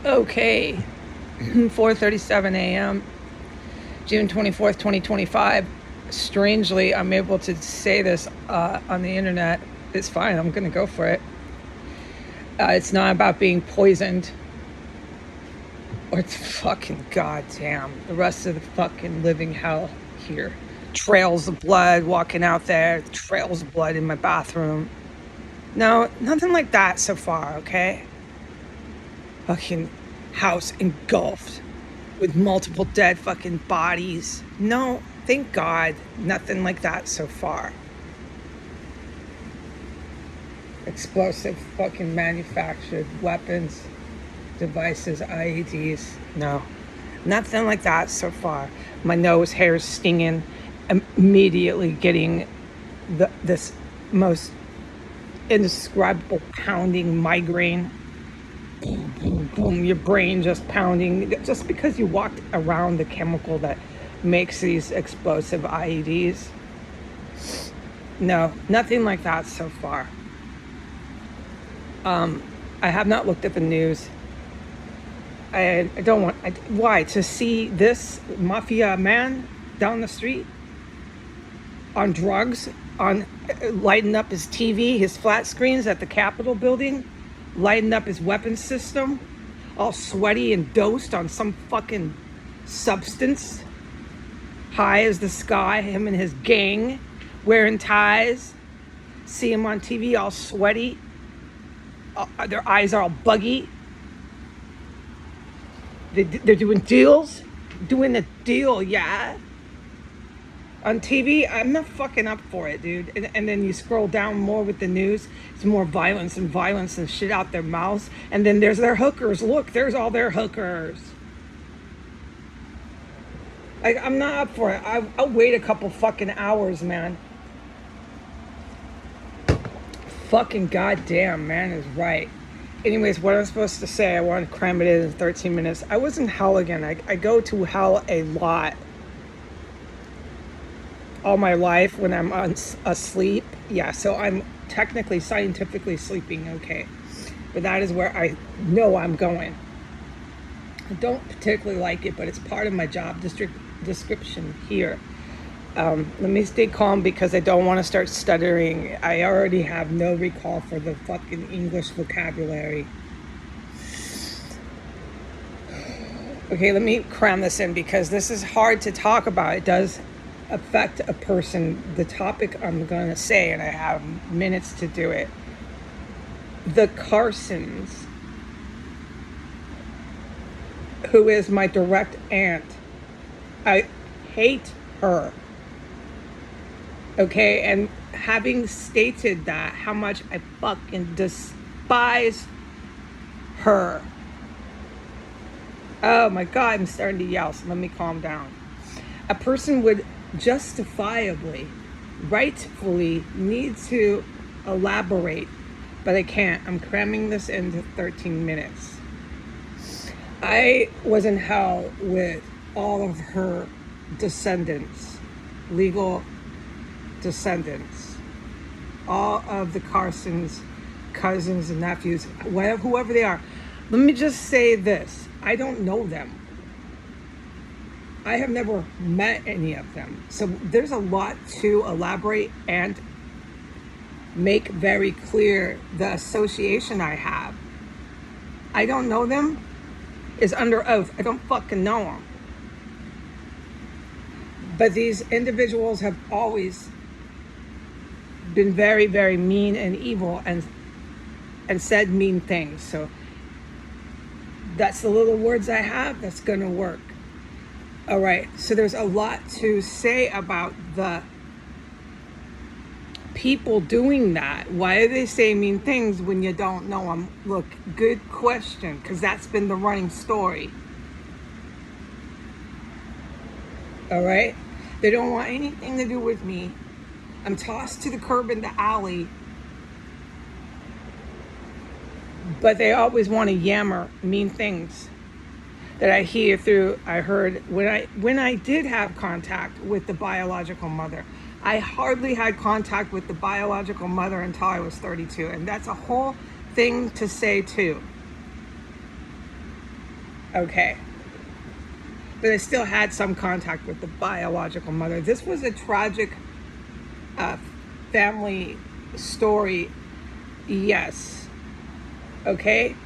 Okay, 4:37 a.m., June 24th, 2025. Strangely, I'm able to say this on the internet. It's fine. I'm going to go for it. It's not about being poisoned or fucking goddamn the rest of the fucking living hell here. Trails of blood walking out there, trails of blood in my bathroom. No, nothing like that so far, okay? Fucking house engulfed with multiple dead fucking bodies. No, thank God, nothing like that so far. Explosive fucking manufactured weapons, devices, IEDs. No, nothing like that so far. My nose hair is stinging, immediately getting this most indescribable pounding migraine. Boom, boom, boom, your brain just pounding just because you walked around the chemical that makes these explosive IEDs. No, nothing like that so far. I have not looked at the news. I don't want. Why? To see this mafia man down the street on drugs, on lighting up his TV, his flat screens at the Capitol building, lighting up his weapons system, all sweaty and dosed on some fucking substance, high as the sky, him and his gang, wearing ties, see him on TV all sweaty, their eyes are all buggy. They're doing deals, doing a deal, yeah. On TV, I'm not fucking up for it, dude. And then you scroll down more with the news, it's more violence and shit out their mouths. And then there's their hookers. Look, there's all their hookers. I'm not up for it. I'll wait a couple fucking hours, man. Fucking goddamn, man is right. Anyways, what I'm supposed to say, I want to cram it in 13 minutes. I was in hell again. I go to hell a lot. All my life when I'm asleep. Yeah, so I'm technically, scientifically sleeping okay. But that is where I know I'm going. I don't particularly like it, but it's part of my job description here. Let me stay calm because I don't want to start stuttering. I already have no recall for the fucking English vocabulary. Okay, let me cram this in because this is hard to talk about. It does affect a person, the topic I'm going to say, and I have minutes to do it. The Carsons, who is my direct aunt, I hate her. Okay, and having stated that, how much I fucking despise her. Oh my God, I'm starting to yell, so let me calm down. A person would justifiably, rightfully need to elaborate, but I can't. I'm cramming this into 13 minutes. I was in hell with all of her descendants, legal descendants, all of the Carsons, cousins and nephews, whoever they are. Let me just say this. I don't know them. I have never met any of them. So there's a lot to elaborate and make very clear the association I have. I don't know them is under oath. I don't fucking know them. But these individuals have always been very, very mean and evil and said mean things. So that's the little words I have. That's going to work. All right, so there's a lot to say about the people doing that. Why do they say mean things when you don't know them? Look, good question, because that's been the running story. All right? They don't want anything to do with me. I'm tossed to the curb in the alley. But they always want to yammer mean things that I heard when I did have contact with the biological mother. I hardly had contact with the biological mother until I was 32, and that's a whole thing to say too. Okay. But I still had some contact with the biological mother. This was a tragic family story. Yes. Okay?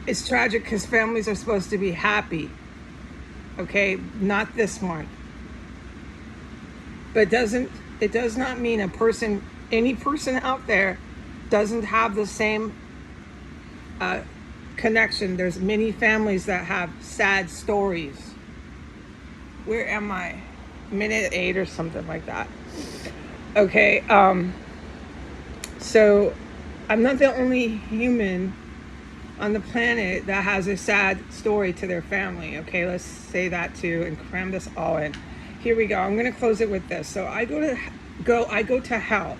It's tragic because families are supposed to be happy. Okay? Not this one. But it does not mean any person out there doesn't have the same connection. There's many families that have sad stories. Where am I? Minute 8 or something like that. Okay, so I'm not the only human on the planet that has a sad story to their family. Okay, let's say that too and cram this all in. Here we go. I'm going to close it with this. So I go to hell.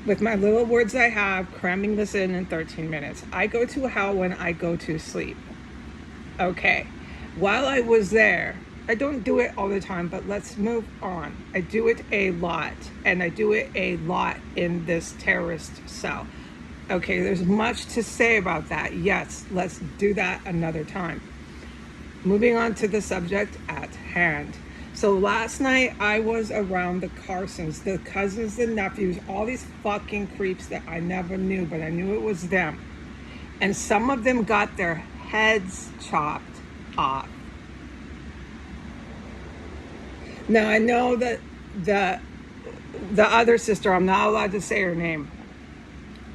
With my little words I have, cramming this in 13 minutes. I go to hell when I go to sleep. Okay. While I was there, I don't do it all the time, but let's move on. I do it a lot, and I do it a lot in this terrorist cell. Okay, there's much to say about that. Yes, let's do that another time. Moving on to the subject at hand. So last night I was around the Carsons, the cousins, the nephews, all these fucking creeps that I never knew, but I knew it was them. And some of them got their heads chopped off. Now I know that the other sister, I'm not allowed to say her name,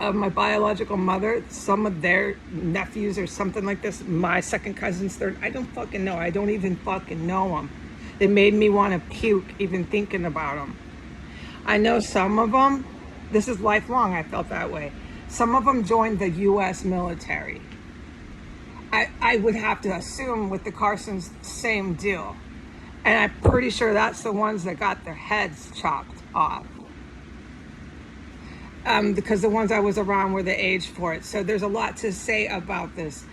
of my biological mother, some of their nephews or something like this, my second cousin's third, I don't fucking know. I don't even fucking know them. They made me want to puke even thinking about them. I know some of them, this is lifelong, I felt that way. Some of them joined the U.S. military. I would have to assume with the Carsons, same deal. And I'm pretty sure that's the ones that got their heads chopped off. Because the ones I was around were the age for it. So there's a lot to say about this.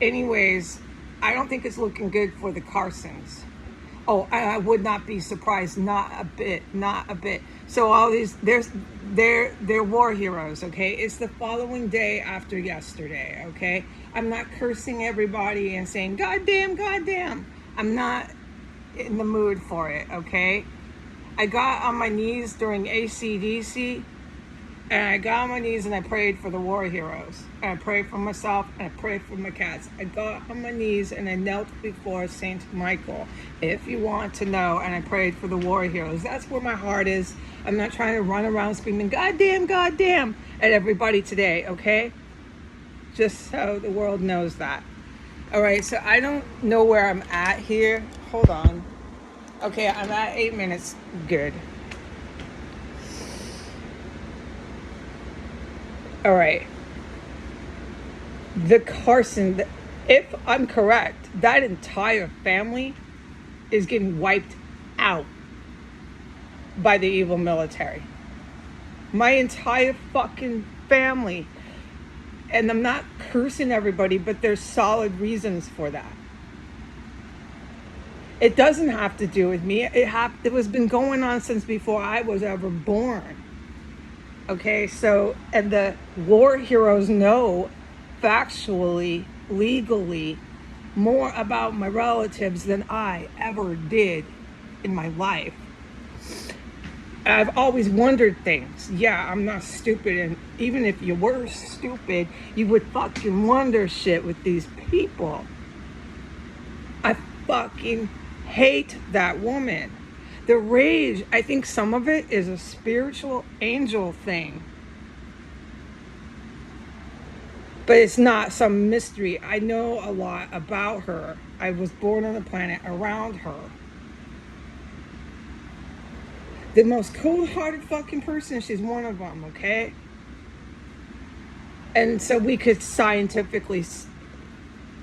Anyways, I don't think it's looking good for the Carsons. Oh, I would not be surprised, not a bit. So all these, they're war heroes, okay? It's the following day after yesterday, okay? I'm not cursing everybody and saying, goddamn. I'm not in the mood for it, okay? I got on my knees during AC/DC, and I got on my knees and I prayed for the war heroes. And I prayed for myself and I prayed for my cats. I got on my knees and I knelt before Saint Michael, if you want to know, and I prayed for the war heroes. That's where my heart is. I'm not trying to run around screaming, goddamn, at everybody today, okay? Just so the world knows that. All right, so I don't know where I'm at here. Hold on. Okay, I'm at 8 minutes. Good. All right. The Carson, if I'm correct, that entire family is getting wiped out by the evil military. My entire fucking family. And I'm not cursing everybody, but there's solid reasons for that. It doesn't have to do with me. It was been going on since before I was ever born. Okay, so, and the war heroes know factually, legally, more about my relatives than I ever did in my life. I've always wondered things. Yeah, I'm not stupid, and even if you were stupid, you would fucking wonder shit with these people. I fucking hate that woman. The rage, I think some of it is a spiritual angel thing. But it's not some mystery. I know a lot about her. I was born on the planet around her. The most cold-hearted fucking person, she's one of them, okay? And so we could scientifically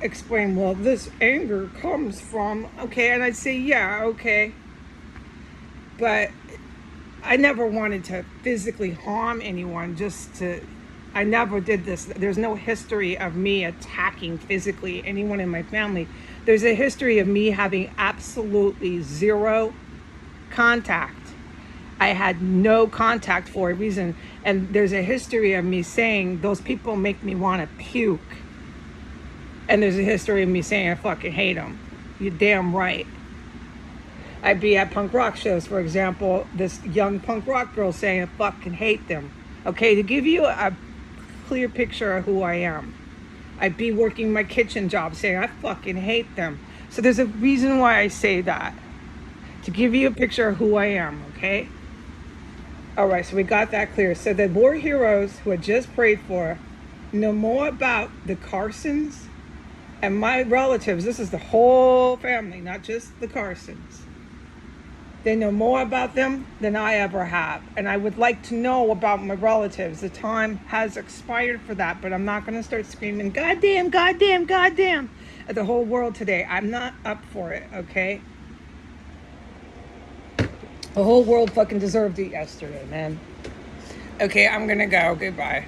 explain, well, this anger comes from, okay, and I'd say, yeah, okay. But I never wanted to physically harm anyone, I never did this. There's no history of me attacking physically anyone in my family. There's a history of me having absolutely zero contact. I had no contact for a reason. And there's a history of me saying, those people make me want to puke. And there's a history of me saying I fucking hate them. You're damn right. I'd be at punk rock shows, for example, this young punk rock girl saying I fucking hate them. Okay, to give you a clear picture of who I am. I'd be working my kitchen job saying I fucking hate them. So there's a reason why I say that. To give you a picture of who I am, okay? Alright, so we got that clear. So the war heroes who I just prayed for know more about the Carsons and my relatives. This is the whole family, not just the Carsons. They know more about them than I ever have. And I would like to know about my relatives. The time has expired for that, but I'm not going to start screaming, goddamn, goddamn, goddamn, at the whole world today. I'm not up for it, okay? The whole world fucking deserved it yesterday, man. Okay, I'm going to go. Goodbye.